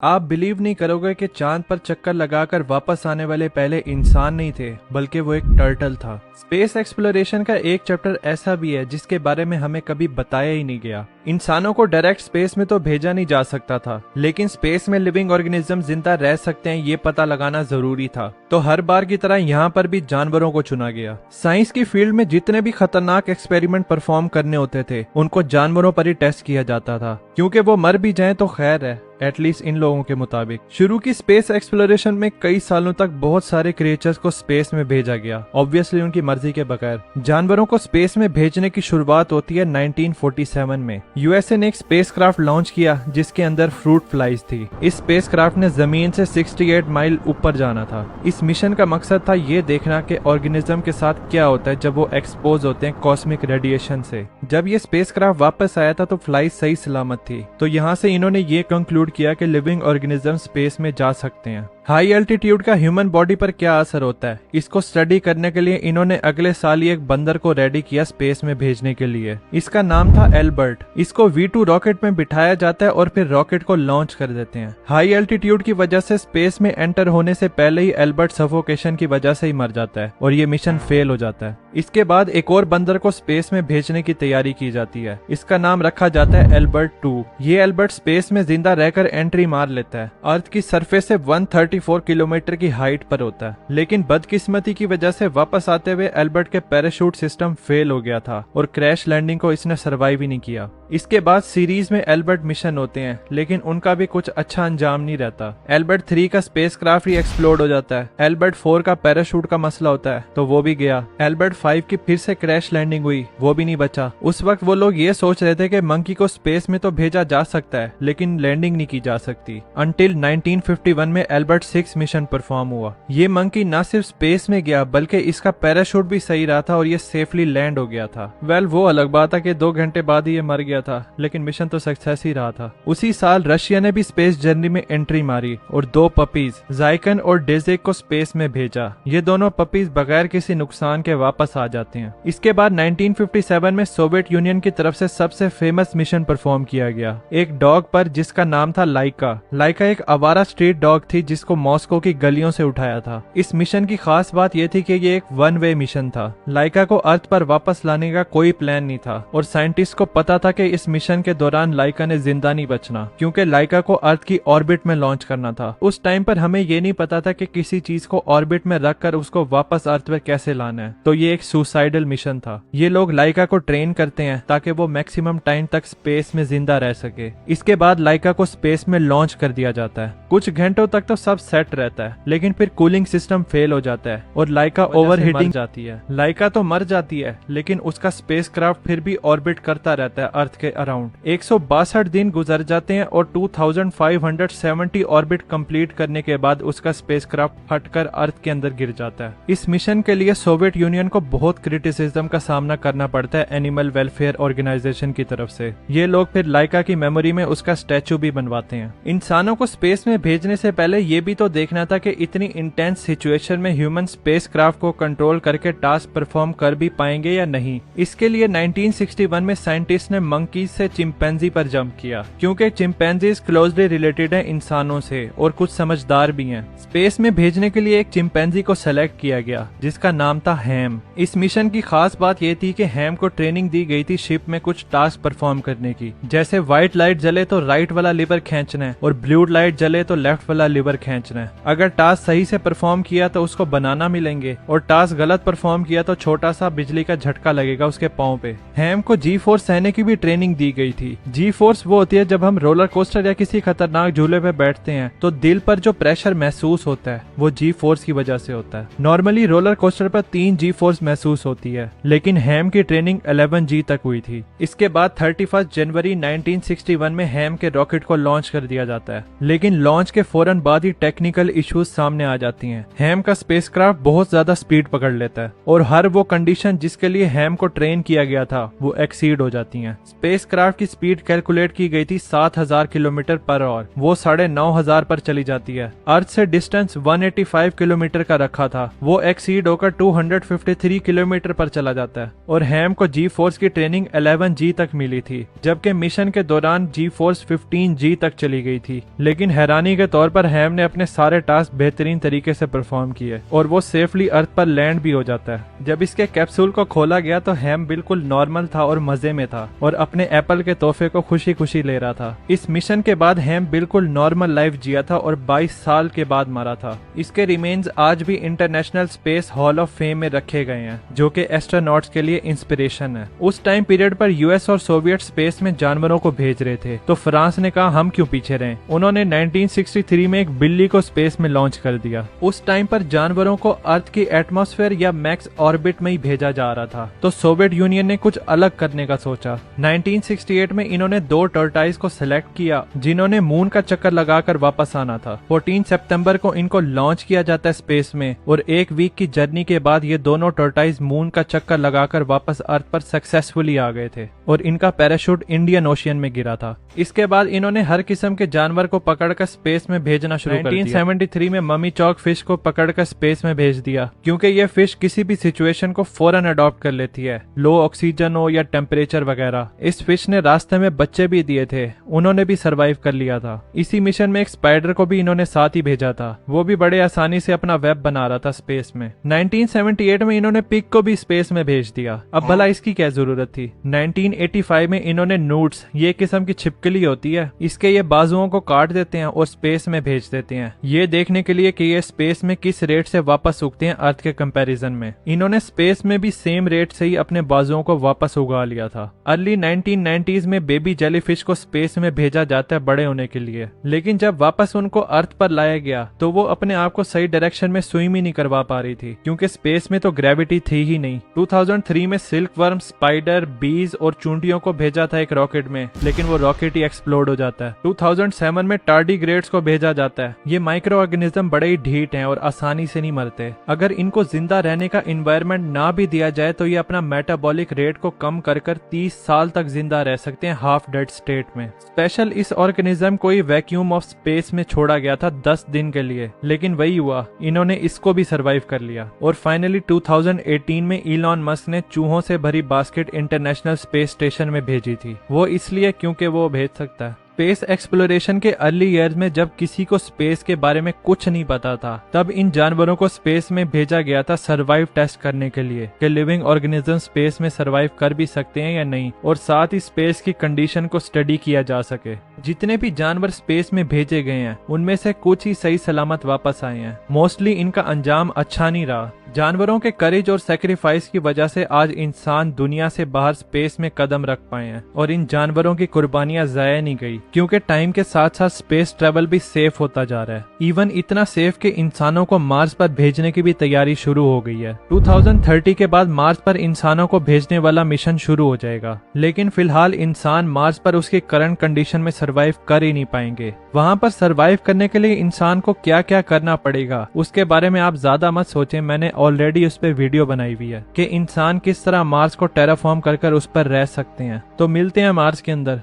आप बिलीव नहीं करोगे कि चांद पर चक्कर लगाकर वापस आने वाले पहले इंसान नहीं थे, बल्कि वो एक टर्टल था। स्पेस एक्सप्लोरेशन का एक चैप्टर ऐसा भी है जिसके बारे में हमें कभी बताया ही नहीं गया। इंसानों को डायरेक्ट स्पेस में तो भेजा नहीं जा सकता था, लेकिन स्पेस में लिविंग ऑर्गेनिज्म जिंदा रह सकते हैं ये पता लगाना जरूरी था। तो हर बार की तरह यहाँ पर भी जानवरों को चुना गया। साइंस की फील्ड में जितने भी खतरनाक एक्सपेरिमेंट परफॉर्म करने होते थे उनको जानवरों पर ही टेस्ट किया जाता था, क्योंकि वो मर भी जाएं तो खैर है, एटलीस्ट इन लोगों के मुताबिक। शुरू की स्पेस एक्सप्लोरेशन में कई सालों तक बहुत सारे क्रिएचर्स को स्पेस में भेजा गया, ऑब्वियसली उनकी मर्जी के बगैर। जानवरों को स्पेस में भेजने की शुरुआत होती है 1947 में। यूएसए ने एक स्पेसक्राफ्ट लॉन्च किया जिसके अंदर फ्रूट फ्लाइज थी। इस स्पेसक्राफ्ट ने जमीन से 68 माइल ऊपर जाना था। इस मिशन का मकसद था ये देखना कि ऑर्गेनिज्म के साथ क्या होता है जब वो एक्सपोज होते हैं कॉस्मिक रेडिएशन से। जब ये स्पेसक्राफ्ट वापस आया था तो फ्लाइज सही सलामत थी, तो यहाँ से इन्होंने ये कंक्लूड किया कि लिविंग ऑर्गेनिज्म स्पेस में जा सकते हैं। हाई एल्टीट्यूड का ह्यूमन बॉडी पर क्या असर होता है, इसको स्टडी करने के लिए इन्होंने अगले साल ही एक बंदर को रेडी किया स्पेस में भेजने के लिए। इसका नाम था एल्बर्ट। इसको V2 रॉकेट में बिठाया जाता है और फिर रॉकेट को लॉन्च कर देते हैं। हाई एल्टीट्यूड की वजह से स्पेस में एंटर होने से पहले ही एल्बर्ट सफोकेशन की वजह से ही मर जाता है और ये मिशन फेल हो जाता है। इसके बाद एक और बंदर को स्पेस में भेजने की तैयारी की जाती है। इसका नाम रखा जाता है एल्बर्ट 2। ये एल्बर्ट स्पेस में जिंदा रहकर एंट्री मार लेता है। अर्थ की सरफेस से 134 किलोमीटर की हाइट पर होता है, लेकिन बदकिस्मती की वजह से वापस आते हुए एल्बर्ट के पैराशूट सिस्टम फेल हो गया था और क्रैश लैंडिंग को इसने सर्वाइव ही नहीं किया। इसके बाद सीरीज में एल्बर्ट मिशन होते हैं, लेकिन उनका भी कुछ अच्छा अंजाम नहीं रहता। एल्बर्ट 3 का स्पेसक्राफ्ट ही एक्सप्लोड हो जाता है। एल्बर्ट 4 का पैराशूट का मसला होता है तो वो भी गया। एल्बर्ट 5 की फिर से क्रैश लैंडिंग हुई, वो भी नहीं बचा। उस वक्त वो लोग ये सोच रहे थे कि मंकी को स्पेस में तो भेजा जा सकता है, लेकिन लैंडिंग नहीं की जा सकती। अंटिल 1951 में एल्बर्ट 6 मिशन परफॉर्म हुआ। ये मंकी न सिर्फ स्पेस में गया बल्कि इसका पैराशूट भी सही रहा था और ये सेफली लैंड हो गया था। वो अलग बात है कि 2 घंटे बाद ही ये मर गया था, लेकिन मिशन तो सक्सेस ही रहा था। उसी साल रशिया ने भी स्पेस जर्नी में एंट्री मारी और 2 पपीज जाइकन और डेजेक को स्पेस में भेजा। ये दोनों पपीज बगैर किसी नुकसान के वापस आ जाते हैं। इसके बाद 1957 में सोवियत यूनियन की तरफ से सबसे फेमस मिशन परफॉर्म किया गया, एक डॉग पर जिसका नाम था लाइका। लाइका एक आवारा स्ट्रीट डॉग थी जिसको मॉस्को की गलियों से उठाया था। इस मिशन की खास बात यह थी कि ये एक 1 वे मिशन था। लाइका को अर्थ पर वापस लाने का कोई प्लान नहीं था और साइंटिस्ट को पता था कि इस मिशन के दौरान लाइका ने जिंदा नहीं बचना, क्योंकि लाइका को अर्थ की ऑर्बिट में लॉन्च करना था। उस टाइम पर हमें ये नहीं पता था कि किसी चीज को ऑर्बिट में रखकर उसको वापस अर्थ पर कैसे लाना है, तो ये एक सुसाइडल मिशन था। ये लोग लाइका को ट्रेन करते हैं ताकि वो मैक्सिमम टाइम तक स्पेस में जिंदा रह सके। इसके बाद लाइका को स्पेस में लॉन्च कर दिया जाता है। कुछ घंटों तक तो सब सेट रहता है, लेकिन फिर कूलिंग सिस्टम फेल हो जाता है और लाइका ओवरहीटिंग जाती है। लाइका तो मर जाती है, लेकिन उसका स्पेसक्राफ्ट फिर भी ऑर्बिट करता रहता है अर्थ के अराउंड। 162 दिन गुजर जाते हैं और 2570 ऑर्बिट कंप्लीट करने के बाद उसका स्पेसक्राफ्ट फटकर अर्थ के अंदर गिर जाता है। इस मिशन के लिए सोवियत यूनियन को बहुत क्रिटिसिज्म का सामना करना पड़ता है एनिमल वेलफेयर ऑर्गेनाइजेशन की तरफ से। ये लोग फिर लाइका की मेमोरी में उसका स्टैचू भी बनवाते हैं। इंसानों को स्पेस में भेजने से पहले ये भी तो देखना था कि इतनी इंटेंस सिचुएशन में ह्यूमन स्पेसक्राफ्ट को कंट्रोल करके टास्क परफॉर्म कर भी पाएंगे या नहीं। इसके लिए 1961 में साइंटिस्ट ने मंकीज से चिंपैंजी पर जंप किया, क्योंकि चिंपैंजीज क्लोजली रिलेटेड है इंसानों से और कुछ समझदार भी हैं। स्पेस में भेजने के लिए एक चिंपैंजी को सेलेक्ट किया गया जिसका नाम था हैम। इस मिशन की खास बात ये थी कि हैम को ट्रेनिंग दी गई थी शिप में कुछ टास्क परफॉर्म करने की, जैसे व्हाइट लाइट जले तो राइट वाला लीवर खींचना है और ब्लू लाइट जले तो लेफ्ट वाला लीवर खींचना है। अगर टास्क सही से परफॉर्म किया तो उसको बनाना मिलेंगे और टास्क गलत परफॉर्म किया तो छोटा सा बिजली का झटका लगेगा उसके पांव पे। हैम को जी फोर्स सहने की भी ट्रेनिंग दी गई थी। जी फोर्स वो होती है जब हम रोलर कोस्टर या किसी खतरनाक झूले पे बैठते हैं तो दिल पर जो प्रेशर महसूस होता है वो जी फोर्स की वजह से होता है। नॉर्मली रोलर कोस्टर पर 3 जी फोर्स महसूस होती है, लेकिन हैम की ट्रेनिंग 11 जी तक हुई थी। इसके बाद 31 जनवरी 1961 में हैम के रॉकेट को लॉन्च कर दिया जाता है, लेकिन लॉन्च के फौरन बाद ही टेक्निकल इश्यूज सामने आ जाती हैं। हैम का स्पेसक्राफ्ट बहुत ज्यादा स्पीड पकड़ लेता है और हर वो कंडीशन जिसके लिए हैम को ट्रेन किया गया था वो एक्सीड हो जाती हैं। स्पेसक्राफ्ट की स्पीड कैलकुलेट की गई थी 7000 किलोमीटर पर आवर, वो 9500 पर चली जाती है। अर्थ से डिस्टेंस 185 किलोमीटर का रखा था, वो एक्सीड होकर 253 किलोमीटर पर चला जाता है। और हैम को जी फोर्स की ट्रेनिंग 11G तक मिली थी, जबकि मिशन के दौरान जी फोर्स 15G तक चली गई थी। लेकिन हैरानी के तौर पर हैम ने अपने सारे टास्क बेहतरीन तरीके से परफॉर्म किए और वो सेफली अर्थ पर लैंड भी हो जाता है। जब इसके कैप्सूल को खोला गया तो हैम बिल्कुल नॉर्मल था और मजे में था और अपने एप्पल के तोहफे को खुशी खुशी ले रहा था। इस मिशन के बाद हैम बिल्कुल नॉर्मल लाइफ जिया था और 22 साल के बाद मरा था। इसके रिमेन्स आज भी international space hall of fame में रखे गए हैं, जो कि एस्ट्रोनॉट्स के लिए इंस्पिरेशन है। उस टाइम पीरियड पर यूएस और सोवियत स्पेस में जानवरों को भेज रहे थे, तो फ्रांस ने कहा हम क्यों पीछे रहें। उन्होंने 1963 में एक बिल्ली को स्पेस में लॉन्च कर दिया। उस टाइम पर जानवरों को अर्थ की एटमॉस्फेयर या मैक्स ऑर्बिट में ही भेजा जा रहा था, तो सोवियत यूनियन ने कुछ अलग करने का सोचा। 1968 में इन्होंने 2 टर्टाइज को सिलेक्ट किया जिन्होंने मून का चक्कर लगाकर वापस आना था। 14 सितंबर को इनको लॉन्च किया जाता है स्पेस में और 1 वीक की जर्नी के बाद ये दोनों टर्टाइज मून का चक्कर लगाकर वापस अर्थ पर सक्सेसफुली आ गए थे और इनका पैराशूट इंडियन ओशियन में गिरा था। इसके बाद इन्होंने हर किस्म के जानवर को पकड़कर स्पेस में भेजना शुरू कर दिया। 1973 में मम्मी चौक फिश को पकड़कर स्पेस में भेज दिया, क्योंकि ये फिश किसी भी सिचुएशन को फौरन अडॉप्ट कर लेती है, लो ऑक्सीजन हो या टेम्परेचर वगैरह। इस फिश ने रास्ते में बच्चे भी दिए थे, उन्होंने भी सरवाइव कर लिया था। इसी मिशन में एक स्पाइडर को भी इन्होंने साथ ही भेजा था, वो भी बड़े आसानी से अपना वेब बना रहा था स्पेस में। 1978 में इन्होंने पिग को भी स्पेस में भेज दिया। अब भला इसकी क्या जरूरत थी। 1985 में इन्होंने नूट्स, ये किस्म की छिपकली होती है, इसके ये बाजुओं को काट देते हैं और स्पेस में भेज देते हैं, ये देखने के लिए कि ये स्पेस में किस रेट से वापस उगते हैं अर्थ के कंपैरिजन में। इन्होंने स्पेस में भी सेम रेट से ही अपने बाजुओं को वापस उगा लिया था। अर्ली 1990s में बेबी जेलीफिश को स्पेस में भेजा जाता है बड़े होने के लिए, लेकिन जब वापस उनको अर्थ पर लाया गया तो वो अपने आप को सही डायरेक्शन में स्विम ही नहीं करवा पा रही थी, क्योंकि स्पेस में तो ग्रेविटी थी ही नहीं। 2003 में सिल्क वर्म, स्पाइडर, बीज और चूंटियों को भेजा था एक रॉकेट में, लेकिन वो रॉकेट ही एक्सप्लोड हो जाता है। 2007 में टार्डीग्रेड्स को भेजा जाता है। ये माइक्रो ऑर्गेनिज्म बड़े ही ढीठ हैं और आसानी से नहीं मरते। अगर इनको जिंदा रहने का इन्वायरमेंट ना भी दिया जाए तो ये अपना मेटाबॉलिक रेट को कम कर 30 साल तक जिंदा रह सकते हैं हाफ डेड स्टेट में। स्पेशल इस ऑर्गेनिज्म को ही वैक्यूम ऑफ स्पेस में छोड़ा गया था 10 दिन के लिए, लेकिन वही हुआ, इन्होंने इसको भी सरवाइव कर लिया। और फाइनली 2018 में इलॉन मस्क ने चूहों से भरी बास्केट इंटरनेशनल स्पेस स्टेशन में भेजी थी। वो इसलिए क्योंकि वो भेज सकता है। स्पेस एक्सप्लोरेशन के अर्ली ईयर्स में जब किसी को स्पेस के बारे में कुछ नहीं पता था, तब इन जानवरों को स्पेस में भेजा गया था सरवाइव टेस्ट करने के लिए कि लिविंग ऑर्गेनिज्म स्पेस में सरवाइव कर भी सकते हैं या नहीं, और साथ ही स्पेस की कंडीशन को स्टडी किया जा सके। जितने भी जानवर स्पेस में भेजे गए हैं उनमें से कुछ ही सही सलामत वापस आए हैं। मोस्टली इनका अंजाम अच्छा नहीं रहा। जानवरों के करेज और सेक्रीफाइस की वजह से आज इंसान दुनिया से बाहर स्पेस में कदम रख पाए हैं, और इन जानवरों की कुर्बानियां जाया नहीं गई, क्योंकि टाइम के साथ साथ स्पेस ट्रेवल भी सेफ होता जा रहा है। इवन इतना सेफ कि इंसानों को मार्स पर भेजने की भी तैयारी शुरू हो गई है। 2030 के बाद मार्स पर इंसानों को भेजने वाला मिशन शुरू हो जाएगा, लेकिन फिलहाल इंसान मार्स पर उसकी करंट कंडीशन में सरवाइव कर ही नहीं पाएंगे। वहाँ पर सरवाइव करने के लिए इंसान को क्या क्या करना पड़ेगा उसके बारे में आप ज्यादा मत सोचें, मैंने ऑलरेडी उस पर वीडियो बनाई हुई है कि इंसान किस तरह मार्स को टेराफॉर्म कर उस पर रह सकते हैं। तो मिलते हैं मार्स के अंदर।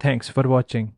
Thanks for watching.